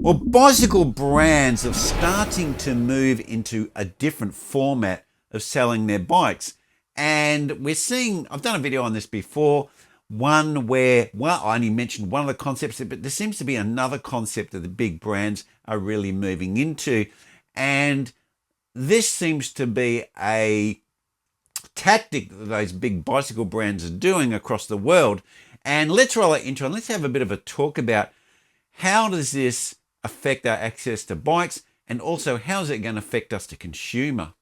Well, bicycle brands are starting to move into a different format of selling their bikes. And we're seeing, I've done a video on this before, one where, well, I only mentioned one of the concepts, but there seems to be another concept that the big brands are really moving into. And this seems to be a tactic that those big bicycle brands are doing across the world. And let's roll that intro and let's have a bit of a talk about how does this affect our access to bikes, and also how is it going to affect us to consumer.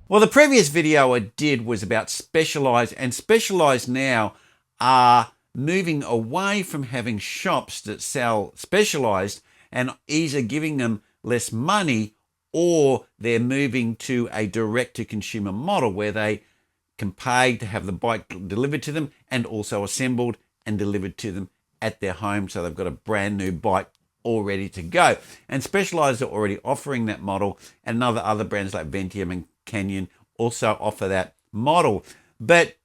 Well, the previous video I did was about Specialized, and Specialized now are moving away from having shops that sell Specialized and either giving them less money, or they're moving to a direct-to-consumer model where they can pay to have the bike delivered to them and also assembled and delivered to them at their home, so they've got a brand new bike all ready to go. And Specialized are already offering that model, and other brands like Ventium and Canyon also offer that model. But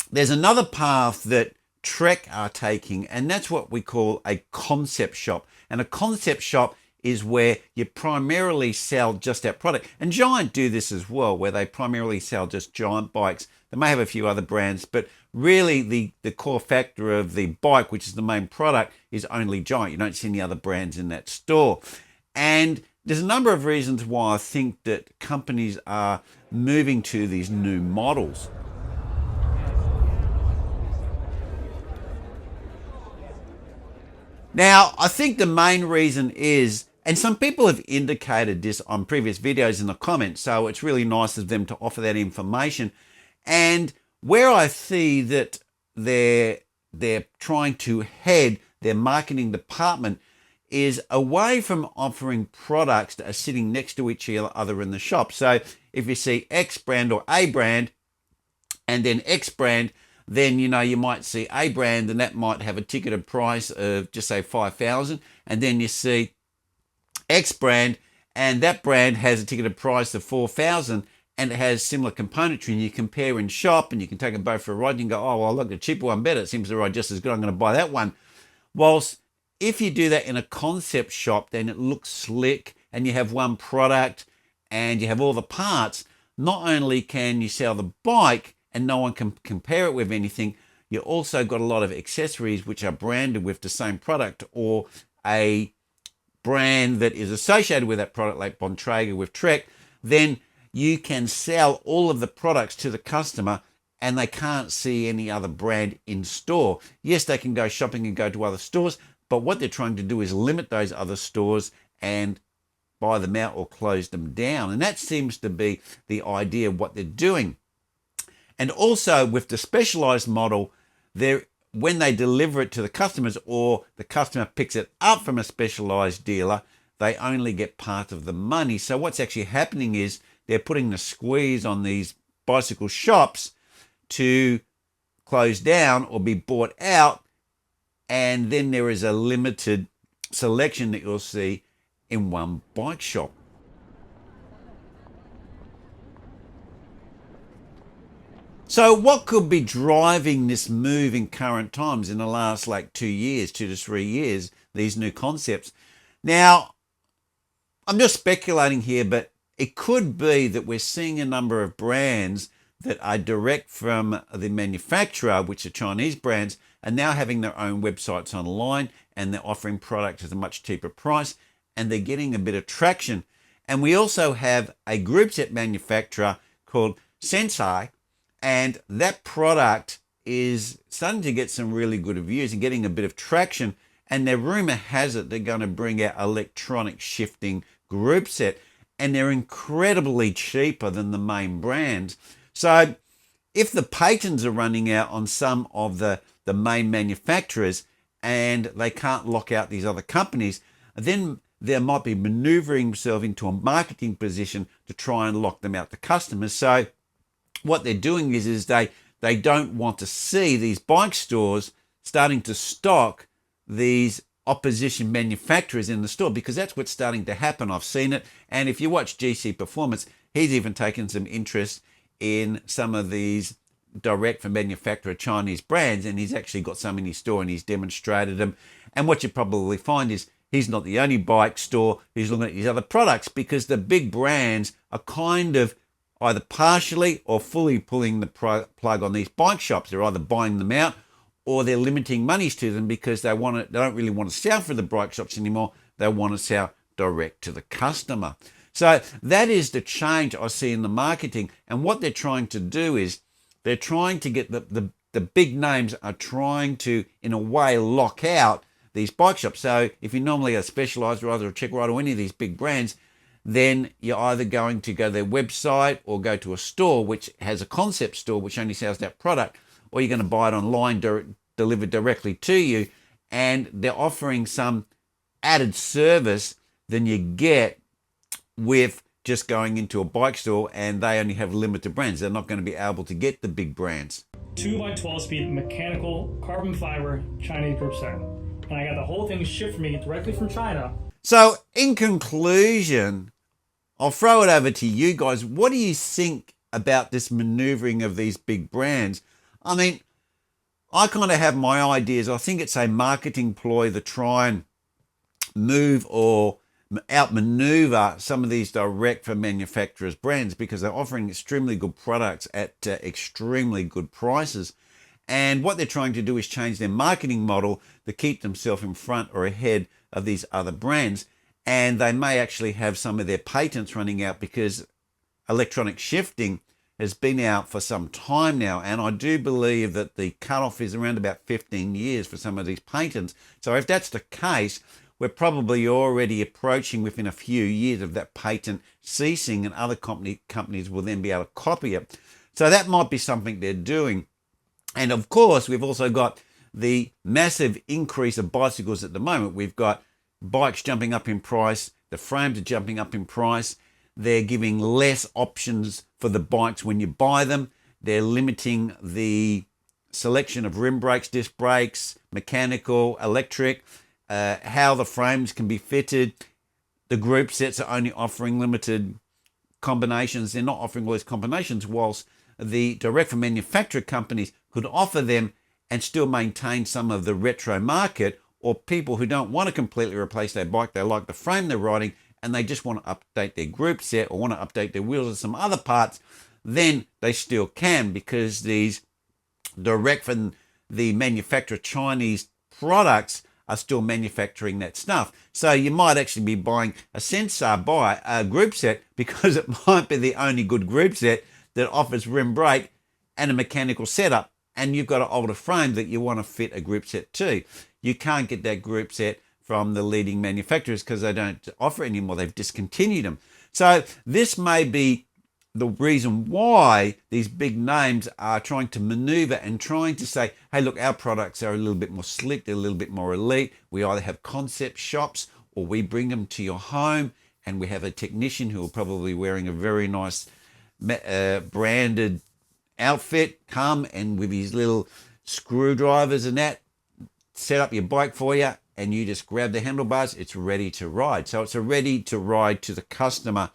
there's another path that Trek are taking, and that's what we call a concept shop. And a concept shop is where you primarily sell just that product. And Giant do this as well, where they primarily sell just Giant bikes. They may have a few other brands, but really the core factor of the bike, which is the main product, is only Giant. You don't see any other brands in that store. And there's a number of reasons why I think that companies are moving to these new models. Now, I think the main reason is, and some people have indicated this on previous videos in the comments, so it's really nice of them to offer that information. And where I see that they're trying to head their marketing department is away from offering products that are sitting next to each other in the shop. So if you see X brand or A brand and then X brand, then you might see A brand and that might have a ticketed price of just say 5,000, and then you see X brand and that brand has a ticketed price of 4,000 and it has similar componentry, and you compare in shop and you can take them both for a ride and you can go, oh, well, I like the cheaper one better, it seems to ride just as good, I'm going to buy that one. Whilst if you do that in a concept shop, then it looks slick and you have one product and you have all the parts. Not only can you sell the bike and no one can compare it with anything, you also got a lot of accessories which are branded with the same product or a brand that is associated with that product, like Bontrager with Trek. Then you can sell all of the products to the customer and they can't see any other brand in store. Yes, they can go shopping and go to other stores, but what they're trying to do is limit those other stores and buy them out or close them down. And that seems to be the idea of what they're doing. And also with the Specialized model, when they deliver it to the customers or the customer picks it up from a Specialized dealer, they only get part of the money. So what's actually happening is they're putting the squeeze on these bicycle shops to close down or be bought out, and then there is a limited selection that you'll see in one bike shop. So what could be driving this move in current times in the last 2 to 3 years, these new concepts? Now, I'm just speculating here, but it could be that we're seeing a number of brands that are direct from the manufacturer, which are Chinese brands, are now having their own websites online and they're offering products at a much cheaper price and they're getting a bit of traction. And we also have a group set manufacturer called Sensei, and that product is starting to get some really good reviews and getting a bit of traction. And their rumor has it they're going to bring out electronic shifting group set, and they're incredibly cheaper than the main brands. So if the patents are running out on some of the main manufacturers and they can't lock out these other companies, then there might be maneuvering themselves into a marketing position to try and lock them out to customers. So what they're doing is they don't want to see these bike stores starting to stock these opposition manufacturers in the store, because that's what's starting to happen. I've seen it. And if you watch GC Performance, he's even taken some interest in some of these direct from manufacturer Chinese brands, and he's actually got some in his store and he's demonstrated them. And what you probably find is he's not the only bike store who's looking at these other products, because the big brands are kind of either partially or fully pulling the plug on these bike shops. They're either buying them out or they're limiting monies to them because they don't really want to sell for the bike shops anymore. They want to sell direct to the customer. So that is the change I see in the marketing. And what they're trying to do is they're trying to get the big names are trying to, in a way, lock out these bike shops. So if you normally are Specialized or either a Check Ride or any of these big brands, then you're either going to go to their website or go to a store which has a concept store which only sells that product, or you're going to buy it online, delivered directly to you, and they're offering some added service than you get with just going into a bike store, and they only have limited brands. They're not going to be able to get the big brands. 2x12 speed mechanical carbon fiber Chinese group set. And I got the whole thing shipped for me directly from China. So in conclusion, I'll throw it over to you guys. What do you think about this maneuvering of these big brands? I mean, I kind of have my ideas. I think it's a marketing ploy to try and move or outmaneuver some of these direct from manufacturers brands, because they're offering extremely good products at extremely good prices. And what they're trying to do is change their marketing model to keep themselves in front or ahead of these other brands. And they may actually have some of their patents running out, because electronic shifting has been out for some time now. And I do believe that the cutoff is around about 15 years for some of these patents. So if that's the case, we're probably already approaching within a few years of that patent ceasing, and other companies will then be able to copy it. So that might be something they're doing. And of course, we've also got the massive increase of bicycles at the moment. We've got bikes jumping up in price. The frames are jumping up in price. They're giving less options for the bikes when you buy them. They're limiting the selection of rim brakes, disc brakes, mechanical, electric, how the frames can be fitted. The group sets are only offering limited combinations. They're not offering all these combinations, whilst the direct from manufacturer companies could offer them and still maintain some of the retro market, or people who don't want to completely replace their bike. They like the frame they're riding and they just want to update their group set or want to update their wheels or some other parts. Then they still can, because these direct from the manufacturer Chinese products are still manufacturing that stuff. So you might actually be buying a Sensar group set because it might be the only good group set that offers rim brake and a mechanical setup, and you've got an older frame that you want to fit a group set to. You can't get that group set from the leading manufacturers because they don't offer it anymore. They've discontinued them. So this may be the reason why these big names are trying to maneuver and trying to say, hey, look, our products are a little bit more slick, they're a little bit more elite. We either have concept shops or we bring them to your home, and we have a technician who will probably be wearing a very nice branded outfit, come and with his little screwdrivers and that, set up your bike for you, and you just grab the handlebars, it's ready to ride. So it's a ready to ride to the customer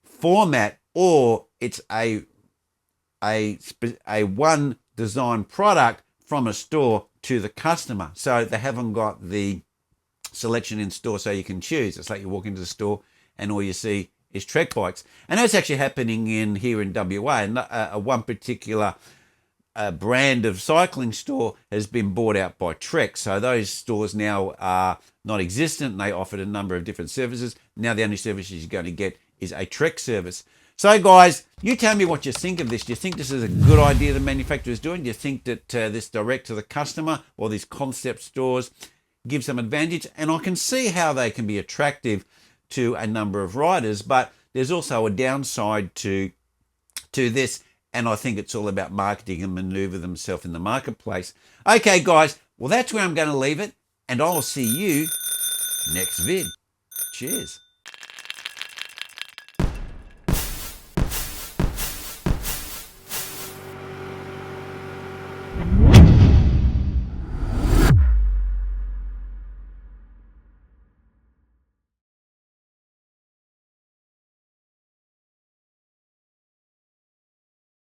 format, or it's a one design product from a store to the customer. So they haven't got the selection in store so you can choose. It's like you walk into the store and all you see is Trek bikes. And that's actually happening here in WA. And one particular brand of cycling store has been bought out by Trek. So those stores now are not existent, and they offered a number of different services. Now the only services you're going to get is a Trek service. So guys, you tell me what you think of this. Do you think this is a good idea the manufacturer is doing? Do you think that this direct to the customer or these concept stores give some advantage? And I can see how they can be attractive to a number of riders, but there's also a downside to this, and I think it's all about marketing and maneuver themselves in the marketplace. Okay guys, well that's where I'm going to leave it, and I'll see you next vid. Cheers.